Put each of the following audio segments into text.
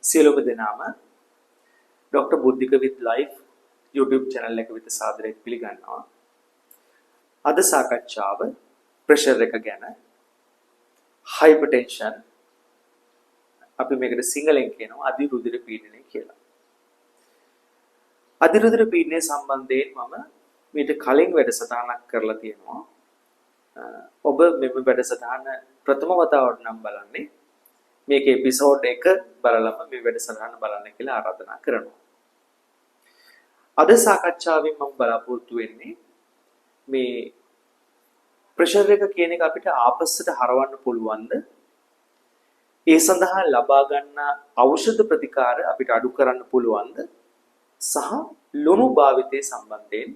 සියලුම දෙනාම doctor Buddhika with life YouTube channel එක වෙත සාදරයෙන් පිළිගන්නවා. අද සාකච්ඡාව ප්‍රෙෂර් එක ගැන hypertension අපි මේකට සිංහලෙන් කියනවා අධිරුධිර පීඩනය කියලා. අධිරුධිර පීඩනය සම්බන්ධයෙන් මම මීට කලින් වැඩසටහනක් කරලා තියෙනවා. ඔබ මෙම වැඩසටහන ප්‍රථම වතාවට නම් බලන්නේ මේක එපිසෝඩ් 1 බලලම මේ වැඩසටහන බලන්න කියලා ආරාධනා කරනවා. අද සාකච්ඡාවෙන් මම බලාපොරොත්තු වෙන්නේ මේ ප්‍රෙෂර් එක කියන එක අපිට ආපස්සට හරවන්න පුළුවන්ද? ඒ සඳහා ලබා ගන්න ඖෂධ ප්‍රතිකාර අපිට අඩු කරන්න පුළුවන්ද? සහ ලුණු භාවිතයේ සම්බන්ධයෙන්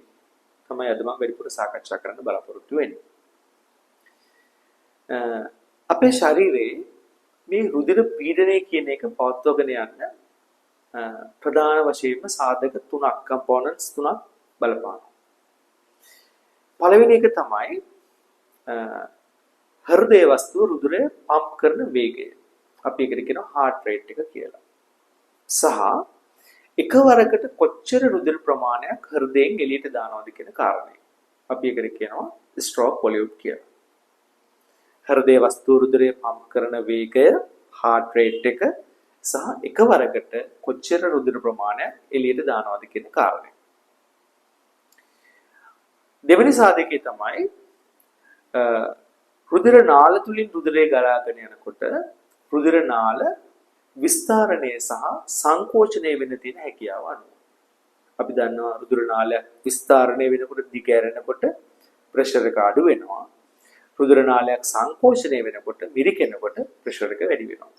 තමයි අද මම වැඩිපුර සාකච්ඡා කරන්න බලාපොරොත්තු වෙන්නේ. අපේ ශරීරයේ මේ රුධිර පීඩනය කියන එක පවත්වාගෙන යන්න ප්‍රධාන වශයෙන්ම සාධක තුනක් කම්පොනන්ට්ස් තුනක් බලපානවා. පළවෙනි එක තමයි හෘදය වස්තුව රුධිරය පම්ප් කරන වේගය. අපි ඒකට කියනවා heart rate එක කියලා. සහ එකවරකට කොච්චර රුධිර ප්‍රමාණයක් හෘදයෙන් එළියට දානවද කියන කාරණය. අපි ඒකට කියනවා stroke volume කියලා. හෘදය වස්තුව රුධිරය පම්ප් කරන වේගය, heart rate එක සහ එකවරකට කොච්චර රුධිර ප්‍රමාණයක් එළියට දානවද කියන කාරණය. දෙවෙනි සාධකය තමයි රුධිර නාල තුලින් රුධිරය ගලාගෙන යනකොට රුධිර නාල විස්තරණය සහ සංකෝචනය වෙන්න තියෙන හැකියාව අනුව. අපි දන්නවා රුධිර නාලය විස්තරණය වෙනකොට දිගෑරෙනකොට ප්‍රෙෂර් එක අඩු වෙනවා. රුධිර නාලයක් සංකෝචනය වෙනකොට මිරිකෙනකොට ප්‍රෙෂර් එක වැඩි වෙනවා.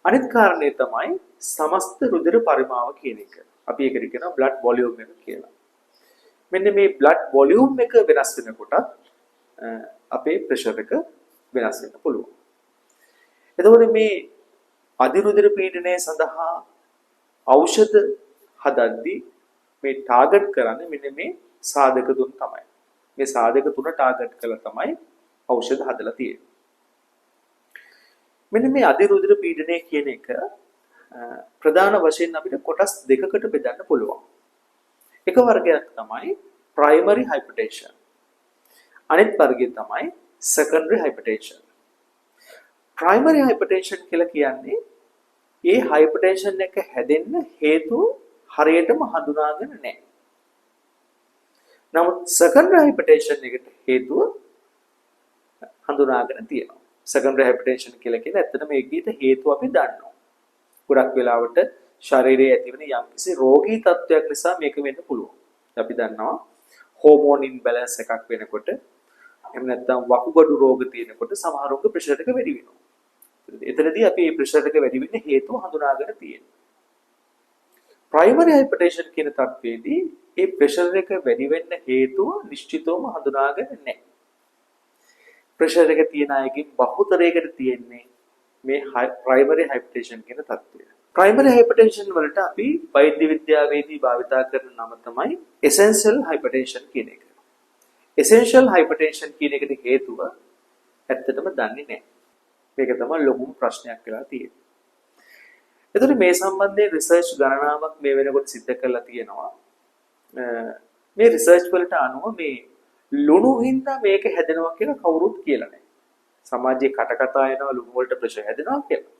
අනිත් කාරණේ තමයි සමස්ත රුධිර පරිමාව කියන එක. අපි ඒකට කියනවා blood volume එක කියලා. මෙන්න මේ blood volume එක වෙනස් වෙනකොට අපේ ප්‍රෙෂර් එක වෙනස් වෙන්න පුළුවන්. එතකොට මේ අධිරුධිර පීඩනය සඳහා ඖෂධ හදද්දී මේ ටාගට් කරන්නේ මෙන්න මේ සාධක තුන තමයි. මේ සාධක තුන ටාගට් කරලා තමයි ඖෂධ හදලා තියෙන්නේ. මෙන්න මේ අධිරුධිර පීඩනය කියන එක ප්‍රධාන වශයෙන් අපිට කොටස් දෙකකට බෙදන්න පුළුවන්. එක වර්ගයක් තමයි primary hypertension. අනිත් වර්ගය තමයි secondary hypertension. primary hypertension කියලා කියන්නේ ඒ hypertension එක හැදෙන්න හේතු හරියටම හඳුනාගෙන නැහැ. නමුත් secondary hypertension එකට හේතුව හඳුනාගෙන තියෙනවා. secondary hypertension කියලා කියන්නේ ඇත්තටම ඒකීට හේතුව අපි දන්නවා. ගොඩක් වෙලාවට ශරීරයේ ඇතිවෙන යම්කිසි රෝගී තත්ත්වයක් නිසා මේක වෙන්න පුළුවන්. අපි දන්නවා හෝමෝන් ඉම්බැලන්ස් එකක් වෙනකොට එහෙම නැත්නම් වකුගඩු රෝග තියෙනකොට සමහරවක ප්‍රෙෂර් එක වැඩි වෙනවා. එතනදී අපි මේ ප්‍රෙෂර් එක වැඩි වෙන්න හේතුව හඳුනාගෙන තියෙනවා. primary hypertension කියන තත්ත්වයේදී මේ ප්‍රෙෂර් එක වැඩි වෙන්න හේතුව නිශ්චිතවම හඳුනාගෙන නැහැ. ප්‍රෙෂර් එක තියෙන අයගෙන් බහුතරයකට තියෙන්නේ මේ primary hypertension කියන තත්ත්වය. primary hypertension වලට අපි වෛද්‍ය විද්‍යාවේදී භාවිතා කරන නම තමයි essential hypertension කියන එක. essential hypertension කියන එකට හේතුව ඇත්තටම දන්නේ නැහැ. මේක තමයි ලොකුම ප්‍රශ්නයක් වෙලා තියෙන්නේ. එතකොට මේ සම්බන්ධයෙන් රිසර්ච් ගණනාවක් මේ වෙනකොට සිදු කරලා තියෙනවා. මේ රිසර්ච් වලට අනුව මේ ලුණු හින්දා මේක හැදෙනවා කියලා කවුරුත් කියලා නැහැ. සමාජයේ කටකතා එනවා ලුණු වලට ප්‍රෙෂර් හැදෙනවා කියලා.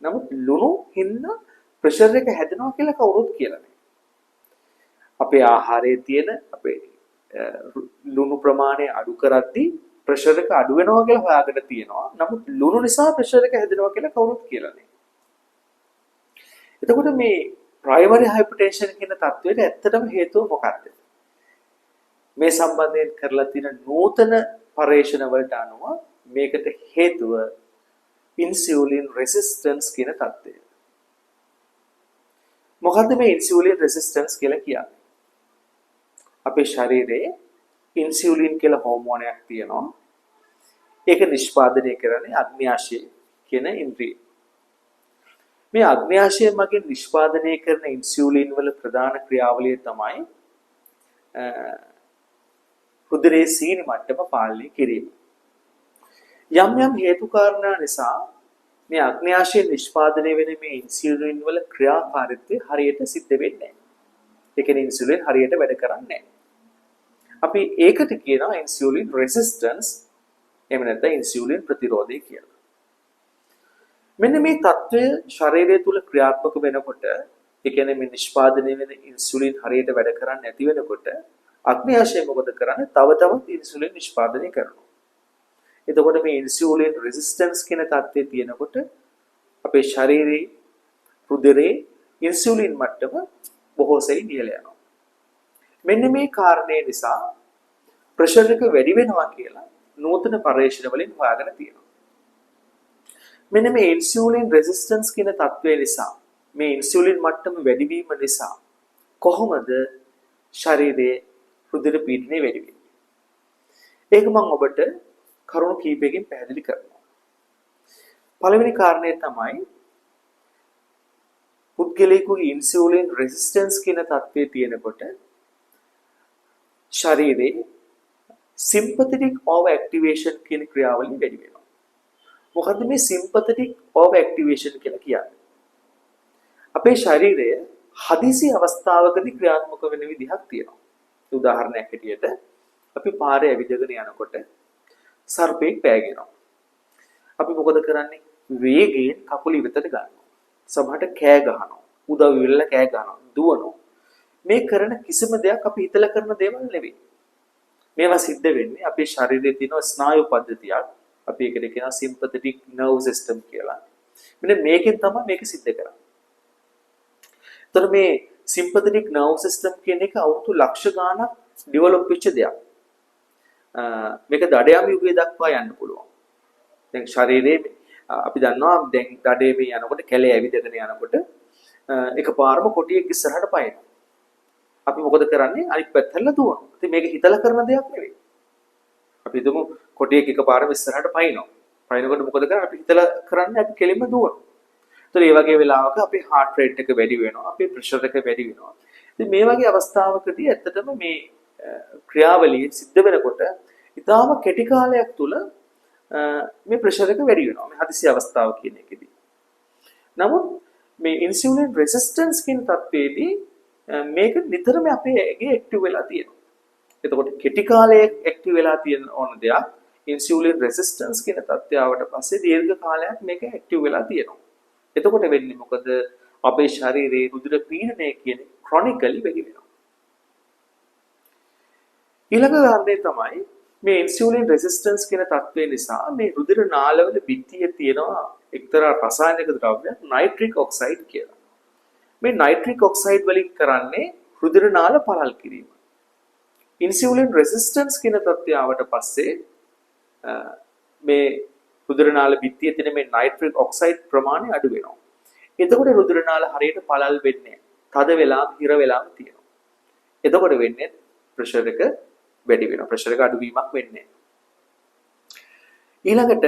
නමුත් ලුණු හින්දා ප්‍රෙෂර් එක හැදෙනවා කියලා කවුරුත් කියලා නැහැ. අපේ ආහාරයේ තියෙන අපේ ලුණු ප්‍රමාණය අඩු කරද්දී ප්‍රෙෂර් එක අඩු වෙනවා කියලා හොයාගෙන තියෙනවා. නමුත් ලුණු නිසා ප්‍රෙෂර් එක හැදෙනවා කියලා කවුරුත් කියලා නැහැ. එතකොට මේ primary hypertension කියන තත්ත්වයට ඇත්තටම හේතුව මොකක්ද? මේ සම්බන්ධයෙන් කරලා තියෙන නූතන පරීක්ෂණ වලට අනුව මේකට හේතුව insulin resistance කියන තත්ත්වය. මොකද්ද මේ insulin resistance කියලා කියන්නේ? අපේ ශරීරයේ insulin කියලා හෝමෝනයක් තියෙනවා. ඒක නිෂ්පාදනය කරන්නේ අග්න්‍යාශය කියන ඉන්ද්‍රිය. මේ අග්න්‍යාශය මගින් නිෂ්පාදනය කරන ඉන්සියුලින් වල ප්‍රධාන ක්‍රියාවලිය තමයි රුධිරයේ සීනි මට්ටම පාලනය කිරීම. යම් යම් හේතු කාරණා නිසා මේ අග්න්‍යාශයෙන් නිෂ්පාදනය වෙන මේ ඉන්සියුලින් වල ක්‍රියාකාරීත්වය හරියට සිද්ධ වෙන්නේ නැහැ. ඒ කියන්නේ ඉන්සියුලින් හරියට වැඩ කරන්නේ නැහැ. අපි ඒකට කියනවා ඉන්සියුලින් රෙසිස්ටන්ස් එහෙම නැත්නම් ඉන්සියුලින් ප්‍රතිරෝධය කියලා. මෙන්න මේ తত্ত্বය ශරීරය තුල ක්‍රියාත්මක වෙනකොට ඒ කියන්නේ මේ නිෂ්පාදනය වෙන ඉන්සියුලින් හරියට වැඩ කරන්නේ නැති වෙනකොට අග්න්‍යාශය මොකද කරන්නේ? තව තවත් ඉන්සියුලින් නිෂ්පාදනය කරනවා. එතකොට මේ ඉන්සියුලින් රෙසිස්ටන්ස් කියන தත්ත්වයේ තියෙනකොට අපේ ශරීරයේ රුධිරේ ඉන්සියුලින් මට්ටම බොහෝ සෙයින් ඉහළ යනවා. මෙන්න මේ කාරණේ නිසා ප්‍රෙෂර් එක වැඩි වෙනවා කියලා නූතන පරීක්ෂණ වලින් හොයාගෙන තියෙනවා. මෙන්න මේ ඉන්සියුලින් රෙසිස්ටන්ස් කියන தත්ත්වය නිසා මේ ඉන්සියුලින් මට්ටම වැඩි වීම නිසා කොහොමද ශරීරයේ රුධිර පීඩනය වැඩි වෙන්නේ? ඒක මම ඔබට කරුණු කීපයකින් පැහැදිලි කරනවා. පළවෙනි කාරණය තමයි පුද්ගලයෙකුගේ ඉන්සියුලින් රෙසිස්ටන්ස් කියන තත්ත්වයේ තියෙනකොට ශරීරයේ සිම්පැතටික් ඕවර් ඇක්ටිවේෂන් කියන ක්‍රියාවලිය වැඩි වෙනවා. මොකද්ද මේ සිම්පැතටික් ඕවර් ඇක්ටිවේෂන් කියලා කියන්නේ? අපේ ශරීරය හදිසි අවස්ථාවකදී ක්‍රියාත්මක වෙන විදිහක් තියෙනවා. උදාහරණයක් හැටියට අපි පාරේ ඇවිදගෙන යනකොට සර්පෙක් පෑගෙනවා. අපි මොකද කරන්නේ? වේගයෙන් කකුල ඉවතට ගන්නවා. සමහරට කෑ ගහනවා. උදව් වෙලා කෑ ගහනවා. දුවනවා. මේ කරන කිසිම දෙයක් අපි හිතලා කරන දේවල් නෙවෙයි. මේවා සිද්ධ වෙන්නේ අපේ ශරීරයේ තියෙන ස්නායු පද්ධතියක්. අපි ඒකට කියනවා සිම්පැතටික් නර්ව් සිස්ටම් කියලා. මෙන්න මේකෙන් තමයි මේක සිද්ධ කරන්නේ. එතකොට මේ සිම්පැතටික් නර්ව් සිස්ටම් කියන එක අවුරුදු ලක්ෂ ගාණක් ඩෙවලොප් වෙච්ච දෙයක්. මේක දඩයම් යුගයේ දක්වා යන්න පුළුවන්. දැන් ශරීරයේ අපි දන්නවා දැන් දඩේ මේ යනකොට කැලේ ඇවිදගෙන යනකොට එකපාරම කොටියෙක් ඉස්සරහට පයින්නවා. අපි මොකද කරන්නේ? අනිත් පැත්තට දුවනවා. ඉතින් මේක හිතලා කරන දෙයක් නෙවෙයි. අපි හිතමු කොටියෙක් එකපාරම ඉස්සරහට පයින්නවා. පයින්නකොට මොකද කරන්නේ? අපි හිතලා කරන්නේ අපි කෙලින්ම දුවනවා. ඒතර මේ වගේ වෙලාවක අපේ heart rate එක වැඩි වෙනවා. අපේ pressure එක වැඩි වෙනවා. ඉතින් මේ වගේ අවස්ථාවකදී ඇත්තටම මේ ක්‍රියාවලිය සිද්ධ වෙනකොට ඊටාම කෙටි කාලයක් තුල මේ ප්‍රෙෂර් එක වැඩි වෙනවා. මේ හදිසි අවස්ථාව කියන එකේදී. නමුත් මේ ඉන්සියුලින් රෙසිස්ටන්ස් කියන තත්ත්වයේදී මේක නිතරම අපේ ඇගේ ඇක්ටිව් වෙලා තියෙනවා. එතකොට කෙටි කාලයේ ඇක්ටිව් වෙලා තියෙන ඕන දෙයක් ඉන්සියුලින් රෙසිස්ටන්ස් කියන තත්ත්වය ආවට පස්සේ දීර්ඝ කාලයක් මේක ඇක්ටිව් වෙලා තියෙනවා. එතකොට වෙන්නේ මොකද? අපේ ශරීරයේ රුධිර පීඩනය කියන්නේ ක්‍රොනිකලි වැඩි වෙනවා. ඊළඟ කාරණේ තමයි මේ ඉන්සියුලින් රෙසිස්ටන්ස් කියන තත්ත්වය නිසා මේ රුධිර නාලවල පිටියේ තියෙනවා එක්තරා රසායනික ද්‍රව්‍යයක් නයිට්‍රික් ඔක්සයිඩ් කියලා. මේ නයිට්‍රික් ඔක්සයිඩ් වලින් කරන්නේ රුධිර නාල පළල් කිරීම. ඉන්සියුලින් රෙසිස්ටන්ස් කියන තත්ත්වය ආවට පස්සේ මේ රුධිර නාල පිටියේ තියෙන මේ නයිට්‍රික් ඔක්සයිඩ් ප්‍රමාණය අඩු වෙනවා. එතකොට රුධිර නාල හරියට පළල් වෙන්නේ තද වෙලා හිර වෙලාම තියෙනවා. එතකොට වෙන්නේ ප්‍රෙෂර් එක වැඩි වෙනවා. ප්‍රෙෂර් එක අඩුවීමක් වෙන්නේ. ඊළඟට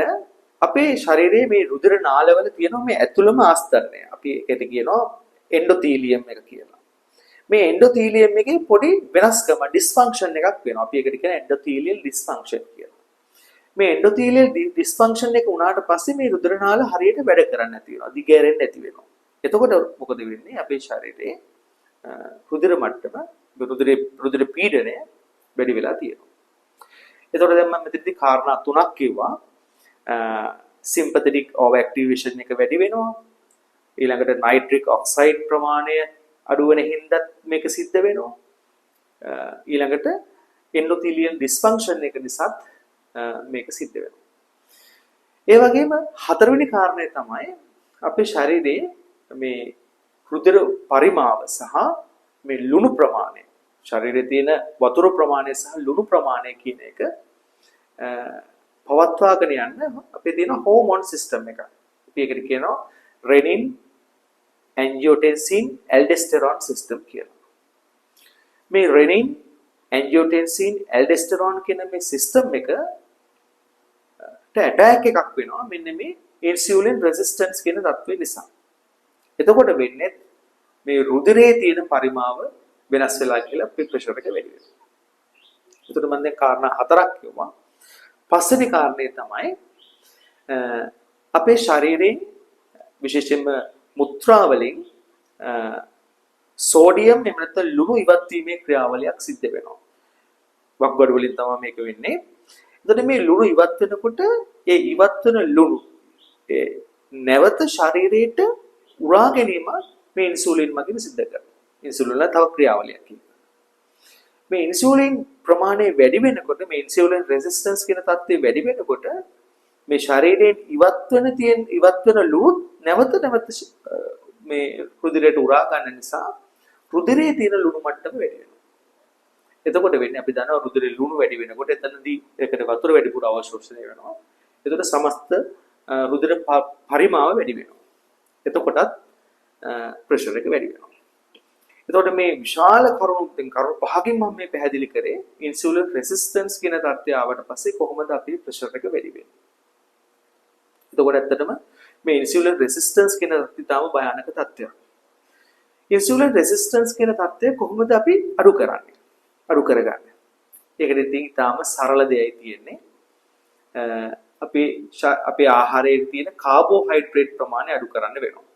අපේ ශරීරයේ මේ රුධිර නාලවල තියෙන මේ ඇතුළම ආස්තරණය. අපි ඒකට කියනවා එන්ඩෝතීලියම් එක කියලා. මේ එන්ඩෝතීලියම් එකේ පොඩි වෙනස්කම ඩිස්ෆන්ක්ෂන් එකක් වෙනවා. අපි ඒකට කියන එන්ඩෝතීලියල් ඩිස්ෆන්ක්ෂන් කියලා. මේ එන්ඩෝතීලියල් ඩිස්ෆන්ක්ෂන් එක වුණාට පස්සේ මේ රුධිර නාල හරියට වැඩ කරන්නේ නැති වෙනවා. දිගෑරෙන්නේ නැති වෙනවා. එතකොට මොකද වෙන්නේ? අපේ ශරීරයේ රුධිර මට්ටම රුධිර පීඩනය වැඩි වෙලා තියෙනවා. එතකොට දැන් මම මෙතනදී කාරණා තුනක් කිව්වා. සිම්පැතටික් ඕවර් ඇක්ටිවේෂන් එක වැඩි වෙනවා. ඊළඟට නයිට්‍රික් ඔක්සයිඩ් ප්‍රමාණය අඩු වෙන හින්දා මේක සිද්ධ වෙනවා. ඊළඟට එන්ඩෝතීලියල් ඩිස්ෆන්ක්ෂන් එක නිසා මේක සිද්ධ වෙනවා. ඒ වගේම හතරවෙනි කාරණය තමයි අපේ ශරීරයේ මේ රුධිර පරිමාව සහ මේ ලුණු ප්‍රමාණය ශරීරයේ තියෙන වතුර ප්‍රමාණය සහ ලුණු ප්‍රමාණය කියන එක පවත්වාගෙන යන්න අපේ තියෙන හෝමෝන් සිස්ටම් එක. අපි ඒකට කියනවා රෙනින්, ඇන්ජියෝටෙන්සින්, ඇල්ඩෙස්ටරෝන් සිස්ටම් කියලා. මේ රෙනින්, ඇන්ජියෝටෙන්සින්, ඇල්ඩෙස්ටරෝන් කියන මේ සිස්ටම් එක ඇටැක් එකක් වෙනවා මෙන්න මේ ඉන්සියුලින් රෙසිස්ටන්ස් කියන තත්ත්වය නිසා. එතකොට වෙන්නේ මේ රුධිරයේ තියෙන පරිමාව වෙනස් වෙලා කියලා ප්‍රෙෂර් එක වැඩි වෙනවා. එතකොට මම දැන් කාරණා හතරක් කිව්වා. පස්වෙනි කාරණේ තමයි අපේ ශරීරයේ විශේෂයෙන්ම මුත්‍රා වලින් සෝඩියම් එහෙම නැත්නම් ලුණු ඉවත් වීමේ ක්‍රියාවලියක් සිද්ධ වෙනවා. වක්ගඩු වලින් තමයි මේක වෙන්නේ. එතකොට මේ ලුණු ඉවත් වෙනකොට ඒ ඉවත් වෙන ලුණු ඒ නැවත ශරීරයට උරා ගැනීම මේ ඉන්සුලින් මගින් සිද්ධ කරනවා. ඉන්සුලින් වල තව ක්‍රියාවලියක් තියෙනවා. මේ ඉන්සුලින් ප්‍රමාණය වැඩි වෙනකොට මේ ඉන්සුලින් රෙසිස්ටන්ස් කියන තත්ත්වය වැඩි වෙනකොට මේ ශරීරයෙන් ඉවත් වෙන ලුණු නැවත මේ රුධිරයට උරා ගන්න නිසා රුධිරයේ තියෙන ලුණු මට්ටම වැඩි වෙනවා. එතකොට වෙන්නේ අපි දන්නවා රුධිරේ ලුණු වැඩි වෙනකොට එතනදී ඒකට වතුර වැඩිපුර අවශෝෂණය වෙනවා. එතකොට සමස්ත රුධිර පරිමාව වැඩි වෙනවා. එතකොටත් ප්‍රෙෂර් එක වැඩි වෙනවා. එතකොට මේ විශාල කරුණු පහකින් මම මේ පැහැදිලි කරේ ඉන්සුලින් රෙසිස්ටන්ස් කියන තත්ත්වය ආවට පස්සේ කොහොමද අපි ප්‍රෙෂර් එක වැඩි වෙන්නේ. එතකොට ඇත්තටම මේ ඉන්සුලින් රෙසිස්ටන්ස් කියන තත්ත්වය තාම භයානක තත්ත්වයක්. ඉන්සුලින් රෙසිස්ටන්ස් කියන තත්ත්වය කොහොමද අපි අඩු කරන්නේ? අඩු කරගන්නේ. ඒකට ඉතින් තාම සරල දෙයයි තියෙන්නේ. අපේ ආහාරයේ තියෙන කාබෝහයිඩ්‍රේට් ප්‍රමාණය අඩු කරන්න වෙනවා.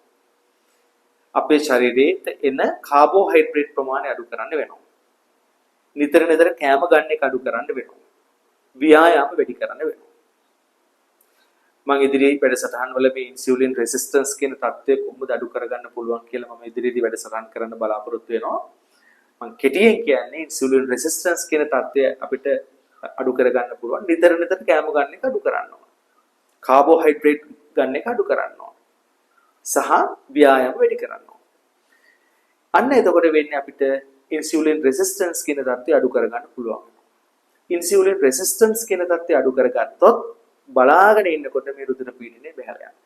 අපේ ශරීරයේ එන කාබෝහයිඩ්‍රේට් ප්‍රමාණය අඩු කරන්න වෙනවා. නිතර කෑම ගන්න එක අඩු කරන්න වෙනවා. ව්‍යායාම වැඩි කරන්න වෙනවා. මම ඉදිරියේ වැඩසටහන් වල මේ ඉන්සුලින් රෙසිස්ටන්ස් කියන තත්ත්වය කොහොමද අඩු කරගන්න පුළුවන් කියලා මම ඉදිරියේදී වැඩසටහන් කරන්න බලාපොරොත්තු වෙනවා. මම කෙටියෙන් කියන්නේ ඉන්සුලින් රෙසිස්ටන්ස් කියන තත්ත්වය අපිට අඩු කරගන්න පුළුවන්. නිතර කෑම ගන්න එක අඩු කරන්න ඕන. කාබෝහයිඩ්‍රේට් ගන්න එක අඩු කරන්න ඕන. සහ ව්‍යායාම වැඩි කරන්න ඕන. අන්න එතකොට වෙන්නේ අපිට ඉන්සුලින් රෙසිස්ටන්ස් කියන தත්ත්වය අඩු කරගන්න පුළුවන්. ඉන්සුලින් රෙසිස්ටන්ස් කියන தත්ත්වය අඩු කරගත්තොත් බලාගෙන ඉන්නකොට මේ රුධිර පීඩනය බැහැර යනවා.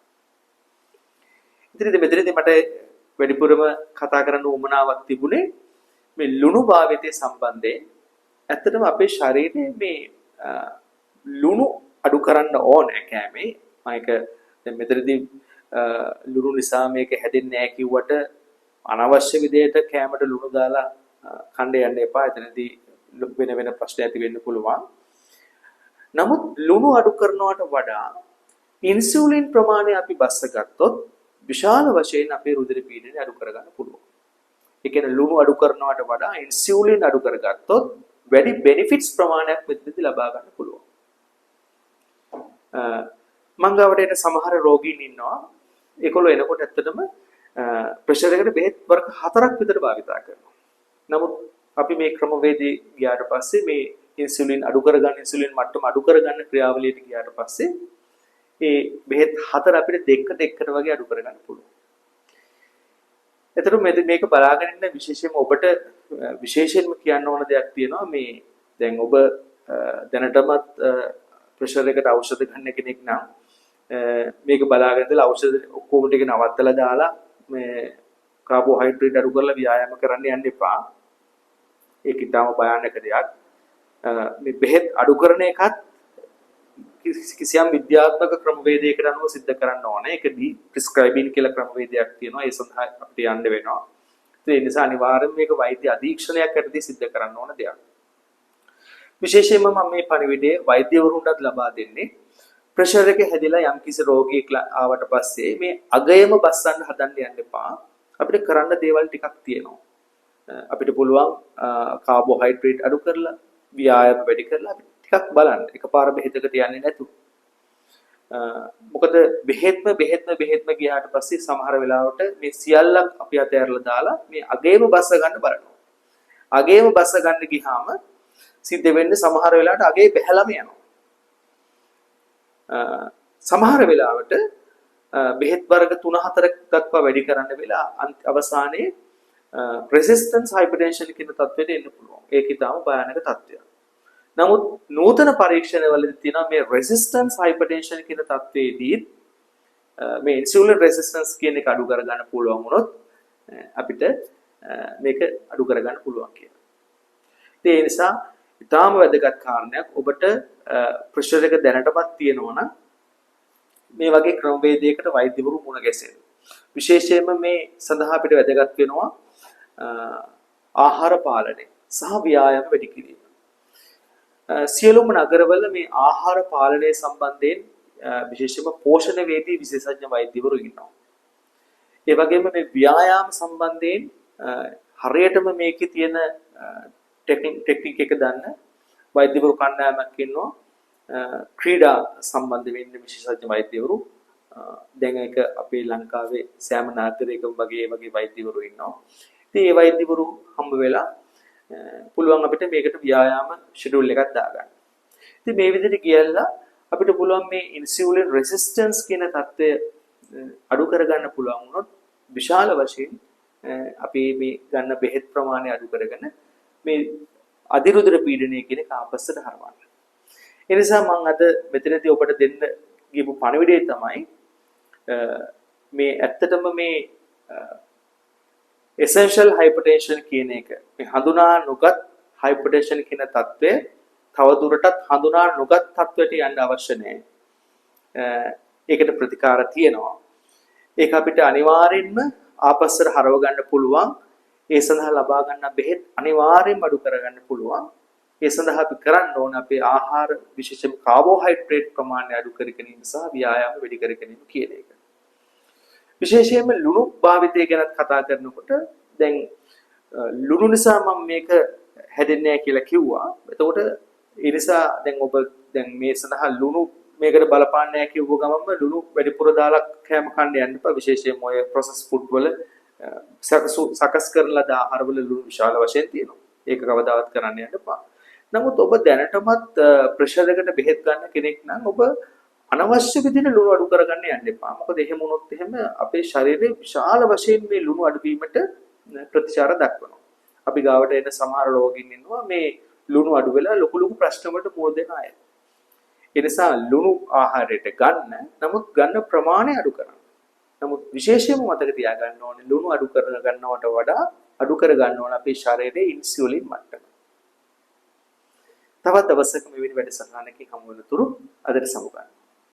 ඉතින් මෙතනදී මට වැඩිපුරම කතා කරන්න උවමනාවක් තිබුණේ මේ ලුණු භාවිතය සම්බන්ධයෙන්. ඇත්තටම අපේ ශරීරයේ මේ ලුණු අඩු කරන්න ඕනේ කෑමේ. මම ඒක දැන් මෙතනදී ලුණු නිසා මේක හැදෙන්නේ නැහැ කිව්වට අනවශ්‍ය විදිහට කෑමට ලුණු දාලා කන්න යන්න එපා. එතනදී වෙන ප්‍රශ්න ඇති වෙන්න පුළුවන්. නමුත් ලුණු අඩු කරනවට වඩා ඉන්සුලින් ප්‍රමාණය අපි බස්ස ගත්තොත් විශාල වශයෙන් අපේ රුධිර පීඩනය අඩු කරගන්න පුළුවන්. ඒ කියන්නේ ලුණු අඩු කරනවට වඩා ඉන්සුලින් අඩු කරගත්තොත් වැඩි බෙනිෆිට්ස් ප්‍රමාණයක් මෙතනදී ලබා ගන්න පුළුවන්. මං ගාවට එන සමහර රෝගීන් ඉන්නවා. ඒගොල්ලෝ එනකොට ඇත්තටම ප්‍රෙෂර් එකට බෙහෙත් වර්ග 4ක් විතර භාවිතා කරනවා. නමුත් අපි මේ ක්‍රමවේදී ගියාට පස්සේ මේ ඉන්සුලින් අඩු කරගන්න ඉන්සුලින් මට්ටම අඩු කරගන්න ක්‍රියාවලියට ගියාට පස්සේ ඒ බෙහෙත් 4 අපිට දෙකට වගේ අඩු කරගන්න පුළුවන්. එතකොට මේක බලාගෙන ඉන්න විශේෂයෙන්ම ඔබට විශේෂයෙන්ම කියන්න ඕන දෙයක් තියෙනවා. මේ දැන් ඔබ දැනටමත් ප්‍රෙෂර් එකට ඖෂධ ගන්න කෙනෙක් නම් මේක බලාගෙන ඉඳලා ඖෂධ ඔක්කොම ටික නවත්තලා දාලා මේ කාබෝහයිඩ්‍රේට් අඩු කරලා ව්‍යායාම කරන්න යන්න එපා. ඒක ඊටම භයානක දෙයක්. මේ බෙහෙත් අඩු කරන එකත් කිසියම් විද්‍යාත්මක ක්‍රමවේදයකට අනුව සිද්ධ කරන්න ඕනේ. ඒක ප්‍රිස්ක්‍රයිබින් කියලා ක්‍රමවේදයක් තියෙනවා. ඒ සඳහා අපිට යන්න වෙනවා. ඒ නිසා අනිවාර්යයෙන් මේක වෛද්‍ය අධීක්ෂණයක් යටතේ සිද්ධ කරන්න ඕන දෙයක්. විශේෂයෙන්ම මම මේ පණිවිඩය වෛද්‍යවරුන්ටත් ලබා දෙන්නේ ප්‍රෙෂර් එක හැදිලා යම්කිසි රෝගියෙක් ආවට පස්සේ මේ අගයම බස්සන්න හදන්න යන්න එපා. අපිට කරන්න දේවල් ටිකක් තියෙනවා. අපිට පුළුවන් කාබෝහයිඩ්‍රේට් අඩු කරලා ව්‍යායාම වැඩි කරලා අපි ටිකක් බලන්න. එකපාර බෙහෙතකට යන්නේ නැතු. මොකද බෙහෙත්ම ගියාට පස්සේ සමහර වෙලාවට මේ සියල්ලක් අපි අතහැරලා දාලා මේ අගේම බස්ස ගන්න බලනවා. අගේම බස්ස ගන්න ගියාම සිද්ධ වෙන්නේ සමහර වෙලාවට අගේ බැහැලම යනවා. සමහර වෙලාවට බෙහෙත් වර්ග 3-4 දක්වා වැඩි කරන්න වෙලා අවසානයේ resistance hypertension කියන තත්ත්වයට එන්න පුළුවන්. ඒක ඊටම භයානක තත්ත්වයක්. නමුත් නූතන පරීක්ෂණවලදී තියෙනවා මේ resistance hypertension කියන තත්ත්වයේදී මේ insulin resistance කියන එක අඩු කරගන්න පුළුවන් වුණොත් අපිට මේක අඩු කරගන්න පුළුවන් කියලා. ඒ නිසා ඊටම වැදගත් කාරණයක් ඔබට ප්‍රෙෂර් එක දැනටමත් තියෙනවා නම් මේ වගේ ක්‍රමවේදයකට වෛද්‍යවරු මුණ ගැසෙන්න. විශේෂයෙන්ම මේ සඳහා අපිට වැදගත් වෙනවා ආහාර පාලනය සහ ව්‍යායාම වැඩි කිරීම. සියලුම නගරවල මේ ආහාර පාලනය සම්බන්ධයෙන් විශේෂයෙන්ම පෝෂණ වේදී විශේෂඥ වෛද්‍යවරු ඉන්නවා. ඒ වගේම මේ ව්‍යායාම සම්බන්ධයෙන් හරියටම මේකේ තියෙන ටෙක්නික් එක දන්න වෛද්‍යවරු කණ්ඩායමක් ඉන්නවා. ක්‍රීඩා සම්බන්ධ වෙන්න විශේෂඥ වෛද්‍යවරු. දැන් ඒක අපේ ලංකාවේ සෑම නාට්‍යයකම වගේ වෛද්‍යවරු ඉන්නවා. ඉතින් ඒ වෛද්‍යවරු හම්බ වෙලා පුළුවන් අපිට මේකට ව්‍යායාම ෂෙඩියුල් එකක් දාගන්න. ඉතින් මේ විදිහට කියලා අපිට පුළුවන් මේ ඉන්සියුලින් රෙසිස්ටන්ස් කියන தත්ත්වය අඩු කරගන්න පුළුවන් වුණොත් විශාල වශයෙන් අපි මේ ගන්න බෙහෙත් ප්‍රමාණය අඩු කරගෙන මේ අධිරුධිර පීඩනය කියන එක ආපස්සට හරවන්න. ඒ නිසා මම අද මෙතනදී ඔබට දෙන්න ගිහපු පණිවිඩය තමයි මේ ඇත්තටම මේ essential hypertension කියන එක මේ හඳුනා නොගත් hypertension කියන தත්ත්වය තවදුරටත් හඳුනා නොගත් තත්ත්වයට යන්න අවශ්‍ය නැහැ. ඒකට ප්‍රතිකාර තියෙනවා. ඒක අපිට අනිවාර්යෙන්ම ආපස්සට හරව ගන්න පුළුවන්. ඒ සඳහා ලබා ගන්න බෙහෙත් අනිවාර්යෙන්ම අඩු කරගන්න පුළුවන්. ඒ සඳහා අපි කරන්න ඕන අපේ ආහාර විශේෂයෙන් කාබෝහයිඩ්‍රේට් ප්‍රමාණය අඩු කර ගැනීම සහ ව්‍යායාම වැඩි කර ගැනීම කියන එක. විශේෂයෙන්ම ලුණු භාවිතය ගැන කතා කරනකොට දැන් ලුණු නිසා මම මේක හැදෙන්නේ නැහැ කියලා කිව්වා. එතකොට ඒ නිසා දැන් ඔබ දැන් මේ සඳහා ලුණු මේකට බලපාන්නේ නැහැ කියව ගමන්ම ලුණු වැඩිපුර දාලා කෑම කන්න යන්න එපා. විශේෂයෙන්ම ඔය ප්‍රොසෙස් ෆුඩ් වල සකස් කරන ලද ආහාරවල ලුණු විශාල වශයෙන් තියෙනවා. ඒක කවදාවත් කරන්න යන්න එපා. නමුත් ඔබ දැනටමත් ප්‍රෙෂර් එකට බෙහෙත් ගන්න කෙනෙක් නම් ඔබ අනවශ්‍ය විදිහට ලුණු අඩු කරගන්න යන්න එපා. මොකද එහෙම වුණොත් එහෙම අපේ ශරීරයේ විශාල වශයෙන් මේ ලුණු අඩුවීමට ප්‍රතිචාර දක්වනවා. අපි ගාවට එන සමහර රෝගීන් ඉන්නවා මේ ලුණු අඩු වෙලා ලොකු ප්‍රශ්න වලට මුහුණ දෙන අය. ඒ නිසා ලුණු ආහාරයට ගන්න, නමුත් ගන්න ප්‍රමාණය අඩු කරන්න. නමුත් විශේෂයෙන්ම මතක තියාගන්න ඕනේ ලුණු අඩු කර ගන්නවට වඩා අඩු කර ගන්න ඕන අපේ ශරීරයේ ඉන්සියුලින් මට්ටම. තවත් දවසක මෙවැනි වැඩසටහනකින් හමු වෙනතුරු අදට සමුගන්න.